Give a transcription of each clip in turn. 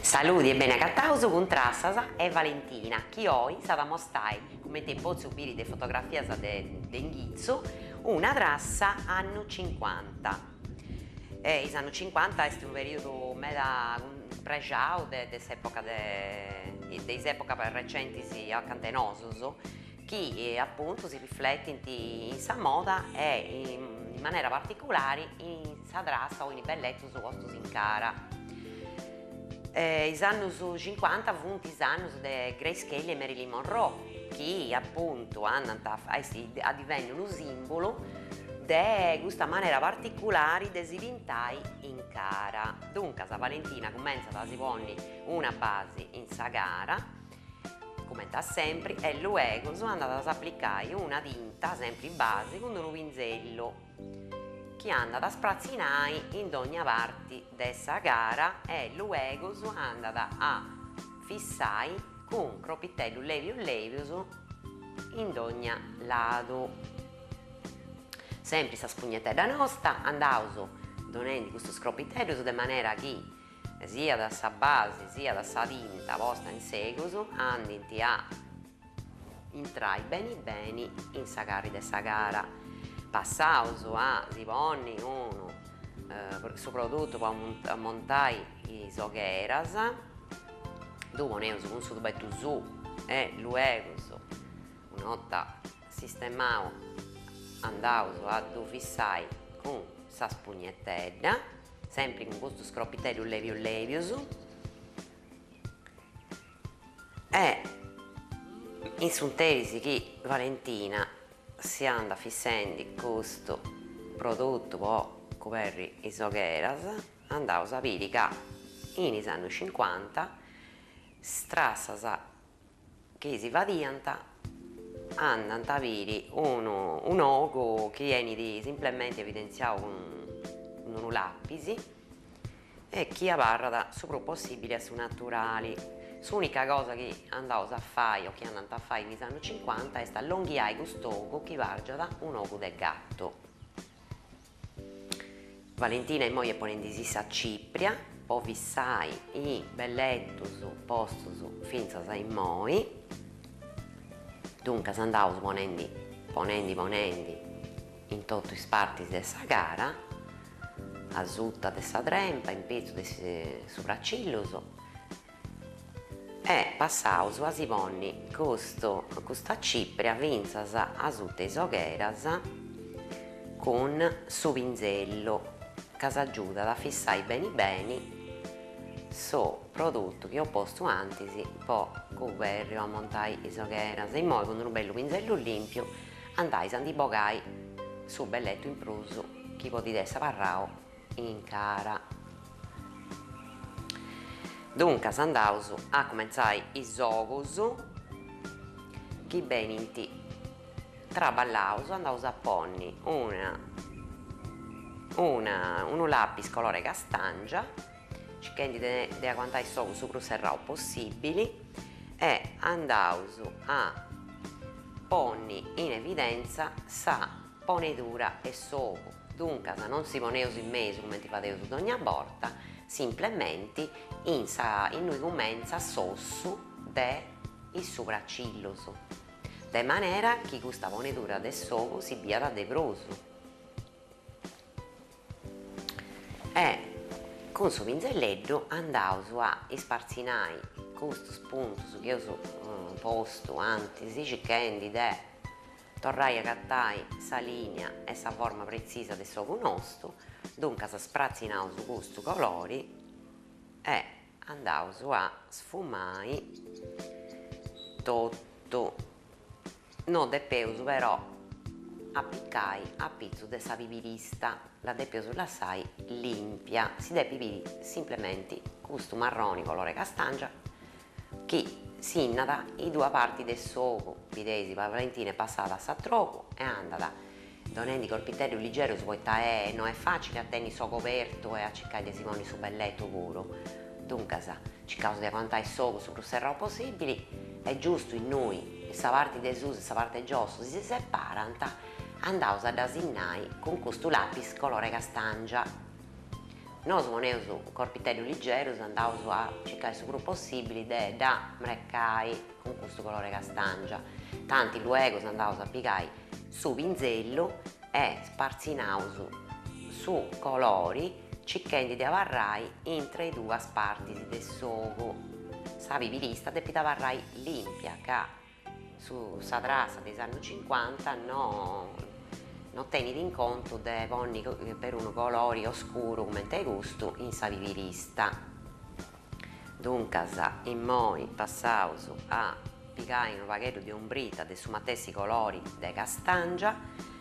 Saluti e bene a Cattauso con Trassasa e Valentina, che oggi sarà mostrare come te puoi subire le fotografie dell'Inghizzo, una trassa anno 50. Gli anni 50 è un periodo meda pregiato dell'epoca dell'epoca recenti a Cantenoso, che appunto si riflette in sa moda e in maniera particolare in sa trassa o in belletto su costo in cara. Gli anni 50 furono gli anni di Grace Kelly e Marilyn Monroe, che appunto divennano un simbolo di questa maniera particolare di si vintai in cara. Dunque, la Valentina comincia da si pone una base in sa gara, come da sempre, e luego sono andata ad applicare una tinta sempre in base con un pinzello che anda da sprazzinare in ogni parte dessa gara e luego sono andata a fissare con un cropitello levioso in ogni lato. Sempre questa spugnetella nostra andavo donando questo scropitello di maniera che sia da sa base sia da sa tinta posta in seguito andati a entrare bene in sa gara dessa gara. Passauso a si pone uno su prodotto per montare i sogheras, dopo ne uso un subetto su e luego una volta sistemato andavo a fissare con sa spugnettella, sempre con questo scropitello levioso e in sunterisi che Valentina si anda fissando questo prodotto per coprire i sogheras, andavo a sapere che in anni 50 strassas che si vadianta andano ad avere un ogo che viene semplicemente evidenziato con un lapisi e che parla sopra possibile su naturali. L'unica cosa che andavo a fare o che andavo a fare negli anni 50 è sta allungare questo ogo che vargia da un ogo del gatto. Valentina e moglie ponendo a cipria, poi fissai i bellettos postos finza a in moi. Dunque andavo ponendo in tutte le parti dessa gara, a sutta dessa trempa, in pezzo del sopraccillo e passavo a si pone questa cipria vinzas a tutte le sogheras con su pinzello che si aiuta a fissare bene so prodotto che ho posto antes poi coperto a montare le sogheras e poi con un bello pinzello limpio andai a dibogai su belletto in pruso che potete parrao in cara. Dunque andavo a cominciare i sogos che beniti traballavo, andavo a ponni un lapis colore castangia cercando di quantare il sogo su serrao possibili e andavo a ponni in evidenza sa ponetura e sogo. Dunque se non si poneva in mezzo come ti facevo su ogni volta, simplemente in noi comincia sossu del sopraccillo, de maniera che questa ponetura del sogo si via da debroso. E con su pinzelletto andavo a sparzinare questo spunto che io posto antes cercando di tornare a cattare sa linea e sa forma precisa del sogo nostro. Dunque si sprazzinavo su questo colori e andavo a sfumare tutto. Non depeso però appiccai a pizzo de sa pipirista, la depeso lasciai limpia, si deve pipire semplicemente questo marrone colore castangia che si innata in due parti del sogo. Vedete, Valentina è passata a sa troppo e è andata donando il colpitello leggero su questa non è facile a tenere so coperto e a cercare di si pone su belletto puro. Dunque cercavo di quantare il sogo su più serrato possibile, è giusto in noi questa parte del suso e questa parte giusto si separano, andavo ad asinnare con questo lapis colore castangia. Noi poneus un corpitello liggeru, andaus a cercare su più possibile da mercai con questo colore castangia. Tanti luego andaus a pigai su pinzello e sparzinaus su colori cercando di avarrai in tra i due parti del sogo. Sa vivilista deve avarrai limpia, che su sa trassa degli anni 50 non tieni in conto di ponni per un colore oscuro come te gusto in sa vivilista. Dunque, in moi passaus a pigai un paghetto di ombrita de su matessi colori de castangia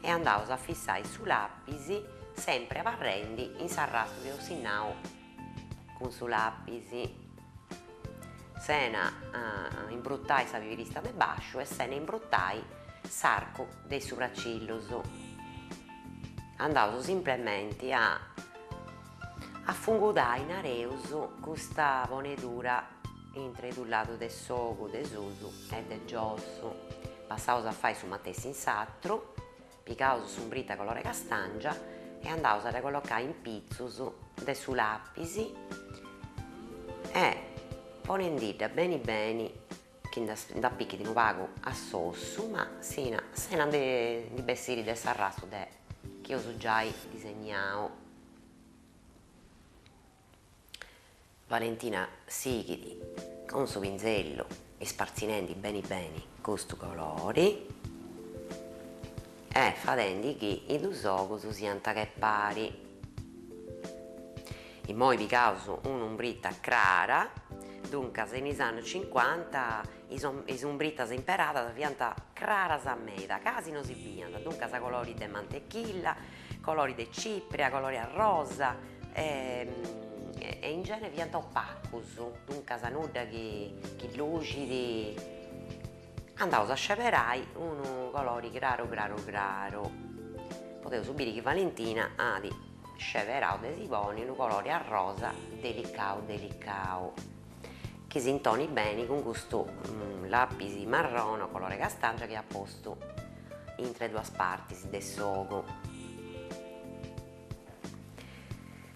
e andaus a fissare su lapisi sempre avarrendi in s'arrasto di osinnao con su lapisi. Sena imbruttai sa vivilista de bascio e sena imbruttai s'arco dei sopraccillos. Andaus simplemente a fungudare in areus questa ponedura intra il lato del sogo, del susu e del giosso. Passaus a fare su matessi in satro, picaus su brita colore castangia e andaus a recollocare in pizzus de su lapisi e ponendida bene che da picchi di un pago a sossu, ma sena di bessiri del sarrasto de che io so già disegnato. Valentina sighidi con su pinzello e sparzinendo bene questo colori e facendo che i due sogos siano che pari. E poi picaus un'ombrita clara, dunque negli anni 50 le ombritas imperadas fiant claras a meda, quasi non si viano, dunque sa colori de mantequilla, colori de cipria, colori a rosa e in genere fiant opacus, dunque sa nudda che lucidi. Andaus a sceverai un colore claro. Potevo subire che Valentina di sceverau de siponi un colore a rosa delicao che si intoni bene con questo lapisi marrone colore castangia che ha posto in tre due parti del sogo.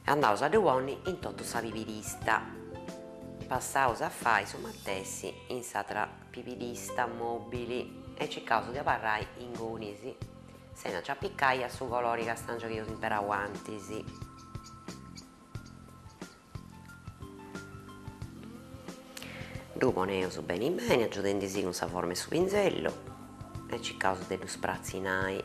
Andaus a duoni in tutto sa pipirista, passaus a fare su mattessi in satra pipirista mobili e cercaus di apparrai in gonisi sena ci appiccai a su colori castangia che io imperau antisi. Lu poneus bene aggiudendisi con sa forma su pinzello e cercaus de lu sprazzinai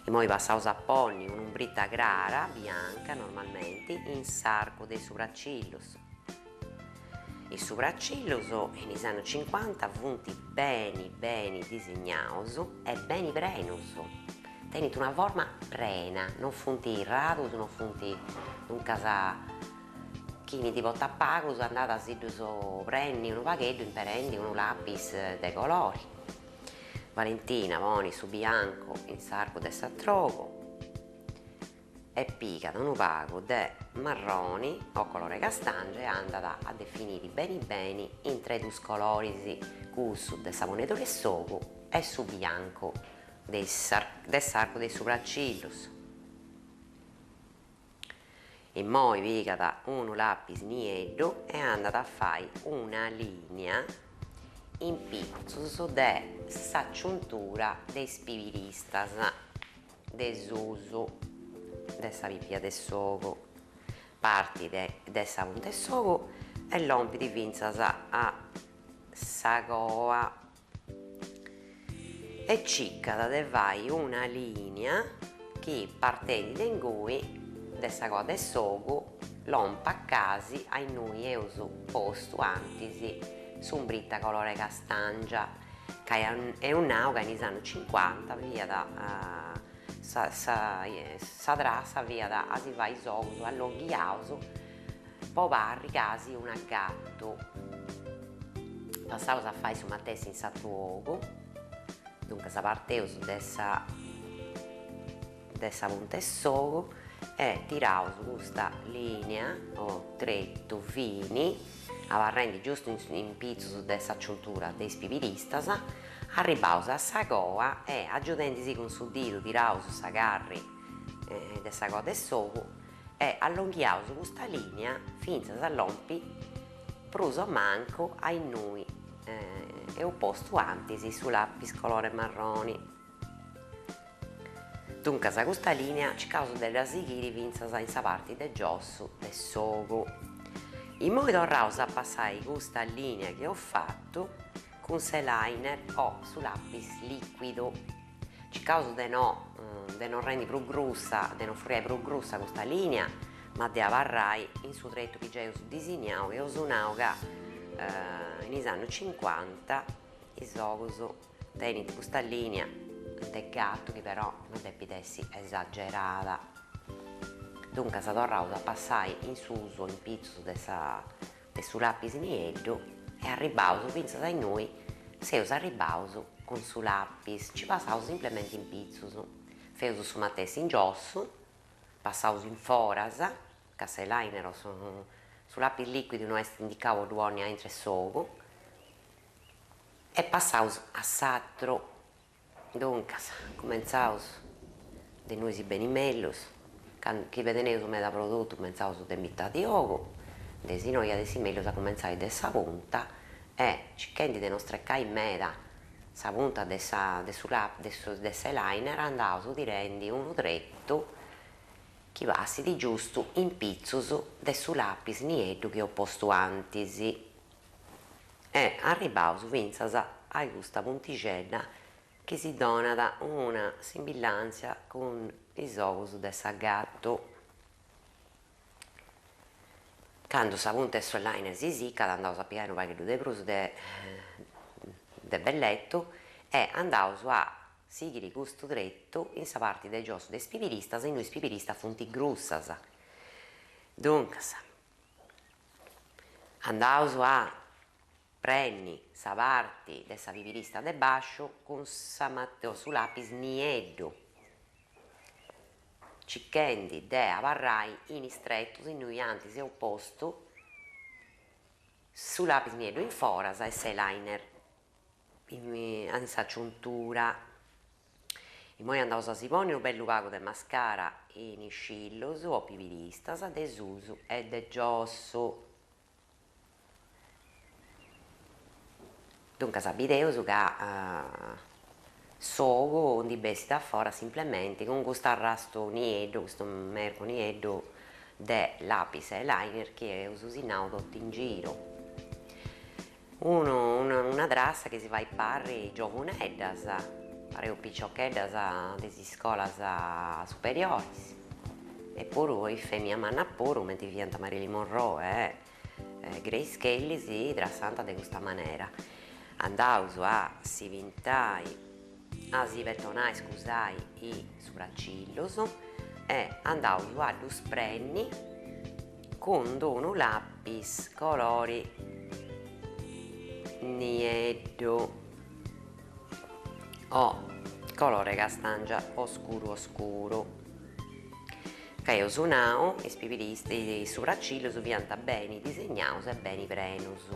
e poi passaus a ponni un'ombrita clara bianca normalmente in s'arco dei sopraccillos. I sopraccillos negli anni 50 funt bene disegnaus e bene prenus, tenit una forma prena, non funt irradus, non funt un casa chini di bottapagos andata a sidus prendi un paghetto imperendi un lapis de colori. Valentina poni su bianco in s'arco de s'attroco e pica un pago de marroni o colore castangia e andata a definire bene in tre dus colori cussu de sa moneta del sogo e su bianco del s'arco dei sopraccillos. E poi picata un lapis nieddo e andata a fare una linea in pizzus de sa ciuntura dei spivilistas de susu de sa pipia del sogo, parti de sa punta del sogo e lompiti finzas a sa coa e ciccata de fai una linea che partendo da cui dessa coa del sogo lompa casi ai noi eus postu antisi s'ombrita colore castangia che è un nau che negli anni 50 via da sa trassa via da si fa i sogus allonghiaus po parri casi un aggatto. Passaus a fare su mattessi in s'attuogu, dunque sa parteus dessa punta del sogo e tiraus questa linea o tretto fini avarrendi giusto in pizzus de sa ciuntura dei spivilistas, arribaus a sa coa e aggiudendisi con su ditu tiraus sa carri de sa coa del sogu e allunghiaus questa linea finza s'allompi pruso manco ai noi e ho posto antisi su lapis colore marroni. Dunque questa linea ci causa delle sighiri finza in sa parte del giossu del sogo. In modo torraus a passare questa linea che ho fatto con se liner o su lapis liquido. Ci causa de non rendi più grussa, de non fare più grussa questa linea, ma de avarrai in su tretto che già ho disegnato e ho usato che in anni 50 i sogos tenete questa linea del gatto che però non deve essere esagerata. Dunque sa torraus a passare in suso in pizzo de su lapis nieddo e arribaus finza da noi seus arribaus con su lapis ci passaus semplicemente in pizzos feus su matessi in giossu passaus in foras ca se liner su lapis liquido non est indicavo duonia entre sogo e passaus a s'atro. Dunque comenzaus de noi si benimellus chi vedeneus meda prodotto comenzaus de mità di ogo de si noi de si meglio a comenzare de sa punta e cicchendi de nostre cai meda sa punta de se liner andaus direndi unu tretto chi passi di giusto in pizzus de su lapis nieddu che ho posto antisi e arribaus finzas a questa puntigella che si dona una simillanza con i sogos de sa gatto. Quando sa punta e su liner si sicca andaus a pigliare un pacchetto de prus de belletto e andaus a sighiri custu tretto in sa parte del giossu de spipiristas e noi spipiristas funt grussas. Dunque andaus a prenni sa parte de sa pipirista de bascio con su lapis nieddu cicchendi de avarrai in istrettos in noi antis e opposto su lapis nieddu in foras e se liner in sa ciuntura. E poi andaus a si ponni un bellu pagu de mascara in scillos o pipiristas de susu e de giossu. Dunque sabideus che sogo non dibessi da fora semplicemente con questo arrasto nieddu, questo merco nieddu de lapis e liner che ho usinau tutto in giro. Una drassa che si va ai parri giovuneddas, pareu piccioccheddas de scolas superiores. E poi femmina manna pure, mentre diventa Marilyn Monroe, Grace Kelly si drassanta di questa maniera. Andaus a si vintai, a si bettonai, scusai, i sopracciglos e andaus a dus prenni con un lapis colori nieddu o colore castangia oscuro che io usau i spipiristi i sopracciglos pianta bene disegnaus e bene prenus.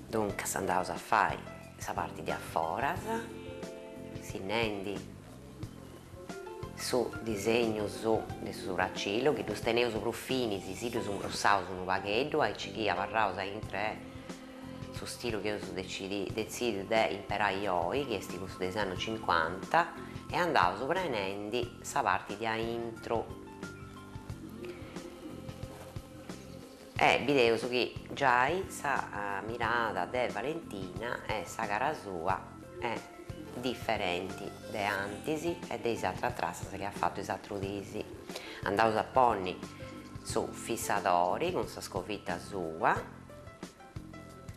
Dunque andaus a fare sa parte di afforas si nendi su disegno su de su sopracciglio che dus teneus pro finis si dus ingrossaus unu pagheddu e ci chi avarraus intre su stile che us decidio de imperai oi che esti questo degli anni 50 e andaus prenendi sa parte di intro e videos che già sa mirada de Valentina e sa cara sua è differenti de antisi e dei altra trassas che ha fatto esatto disi. Andaus a ponni su fissatori con sa scofitta sua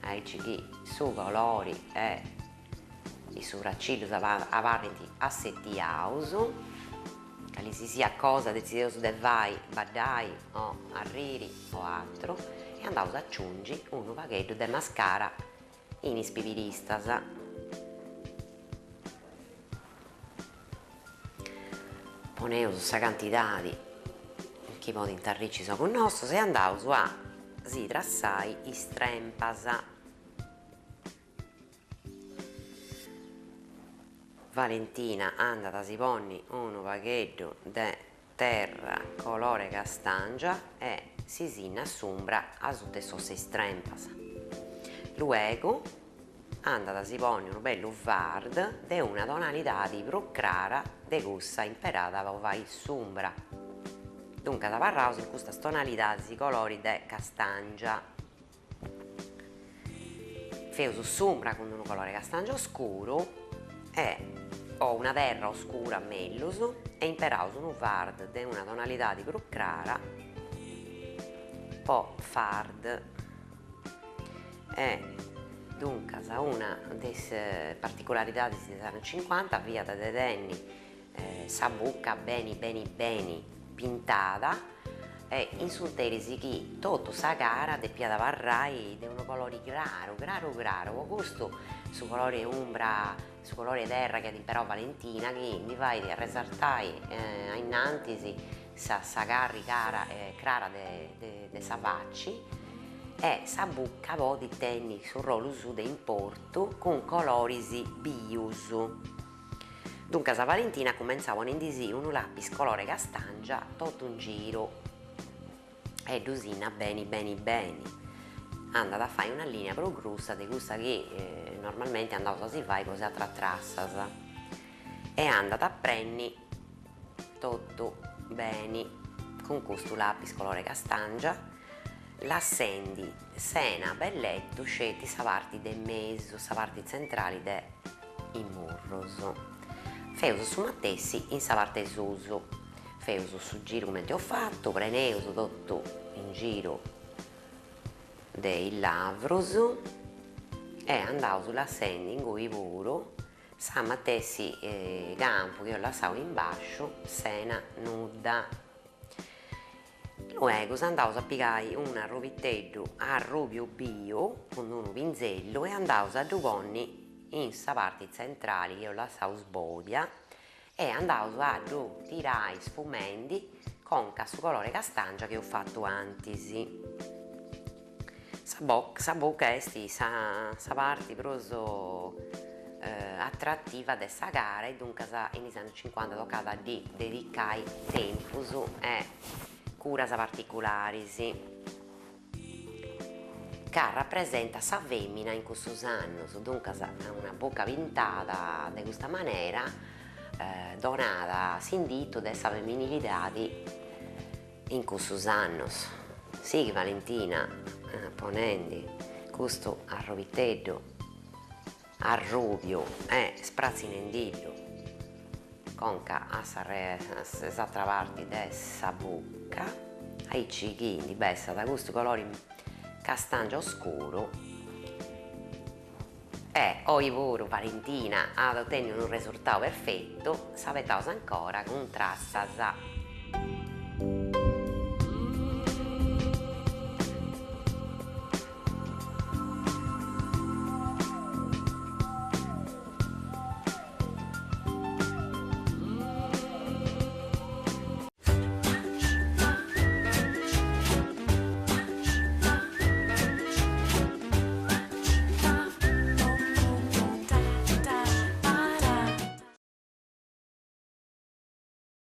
e ci su colori e i sopracciglios avanti assettiaus che li si sia cosa decideus de vai, badai o arriri o altro e andaus a aggiungi unu pagheddu de mascara in ispiviristas. Poneus sa cantidadi chi podi intarricci so con nostros e andaus a si trassai is trempas. Valentina anda da si ponni un pacchetto di terra colore castangia e si assumbra a su de sosse strempas. Luego anda da si ponni un bello vard de una tonalità di più clara de cussa imperata va in sumbra. Dunque da parraus in questa tonalità di colori de castangia. Feus sumbra con un colore castangia oscuro e ho una terra oscura mellus e imperaus un vard de una tonalità di più clara po' fard e dunque una delle particolarità degli anni 50 via da tenni sa bucca beni pintata e in su terisi chi tutto sa cara de piada varrai de un colore graro o gusto su colore umbra su colore terra che imperò Valentina che mi vai a resaltare innanzi sa garri cara de savacci e sa bucca vo di tenni su rolu su de importo con colorisi bius. Dunque sa Valentina cominciava a indisi un lapis colore castangia tutto un giro e dusina beni andata a fare una linea pro grussa di questa che normalmente andava a si fare così a trassas e andata a prendere tutto bene con questo lapis colore castangia l'accendi sena belletto scetti sa parte del mezzo sa parte centrale de i murros feus su mattessi in sa parte suso feus su giro come ti ho fatto preneus tutto in giro dei lavros e andavo sull'accendi in cui puro sa mattessi campo che io lasciavo in basso sena nuda. Luego andavo a piegare un arrovitello a rubio bio con un pinzello e andavo a duponni in sa parte centrale che io lasciavo sbodia e andavo a tirare sfumenti con questo colore castangia che ho fatto antisi. Sa bocca è sa parte proprio attrattiva de sa gara e dunque in anni 50 toccata di dedicare tempo e curas particolari che rappresenta sa femmina in questo anno, dunque una bocca pintata di questa maniera donata s'indito della femminilità in questo anno. Sì, Valentina, ponendo questo arrovitello a rubio e sprazzinendillo conca a esatta parte dessa bucca ai cicchini bessa da questo colore castangia oscuro e oi voro Valentina ad ottenere un risultato perfetto sapetaus ancora con trassas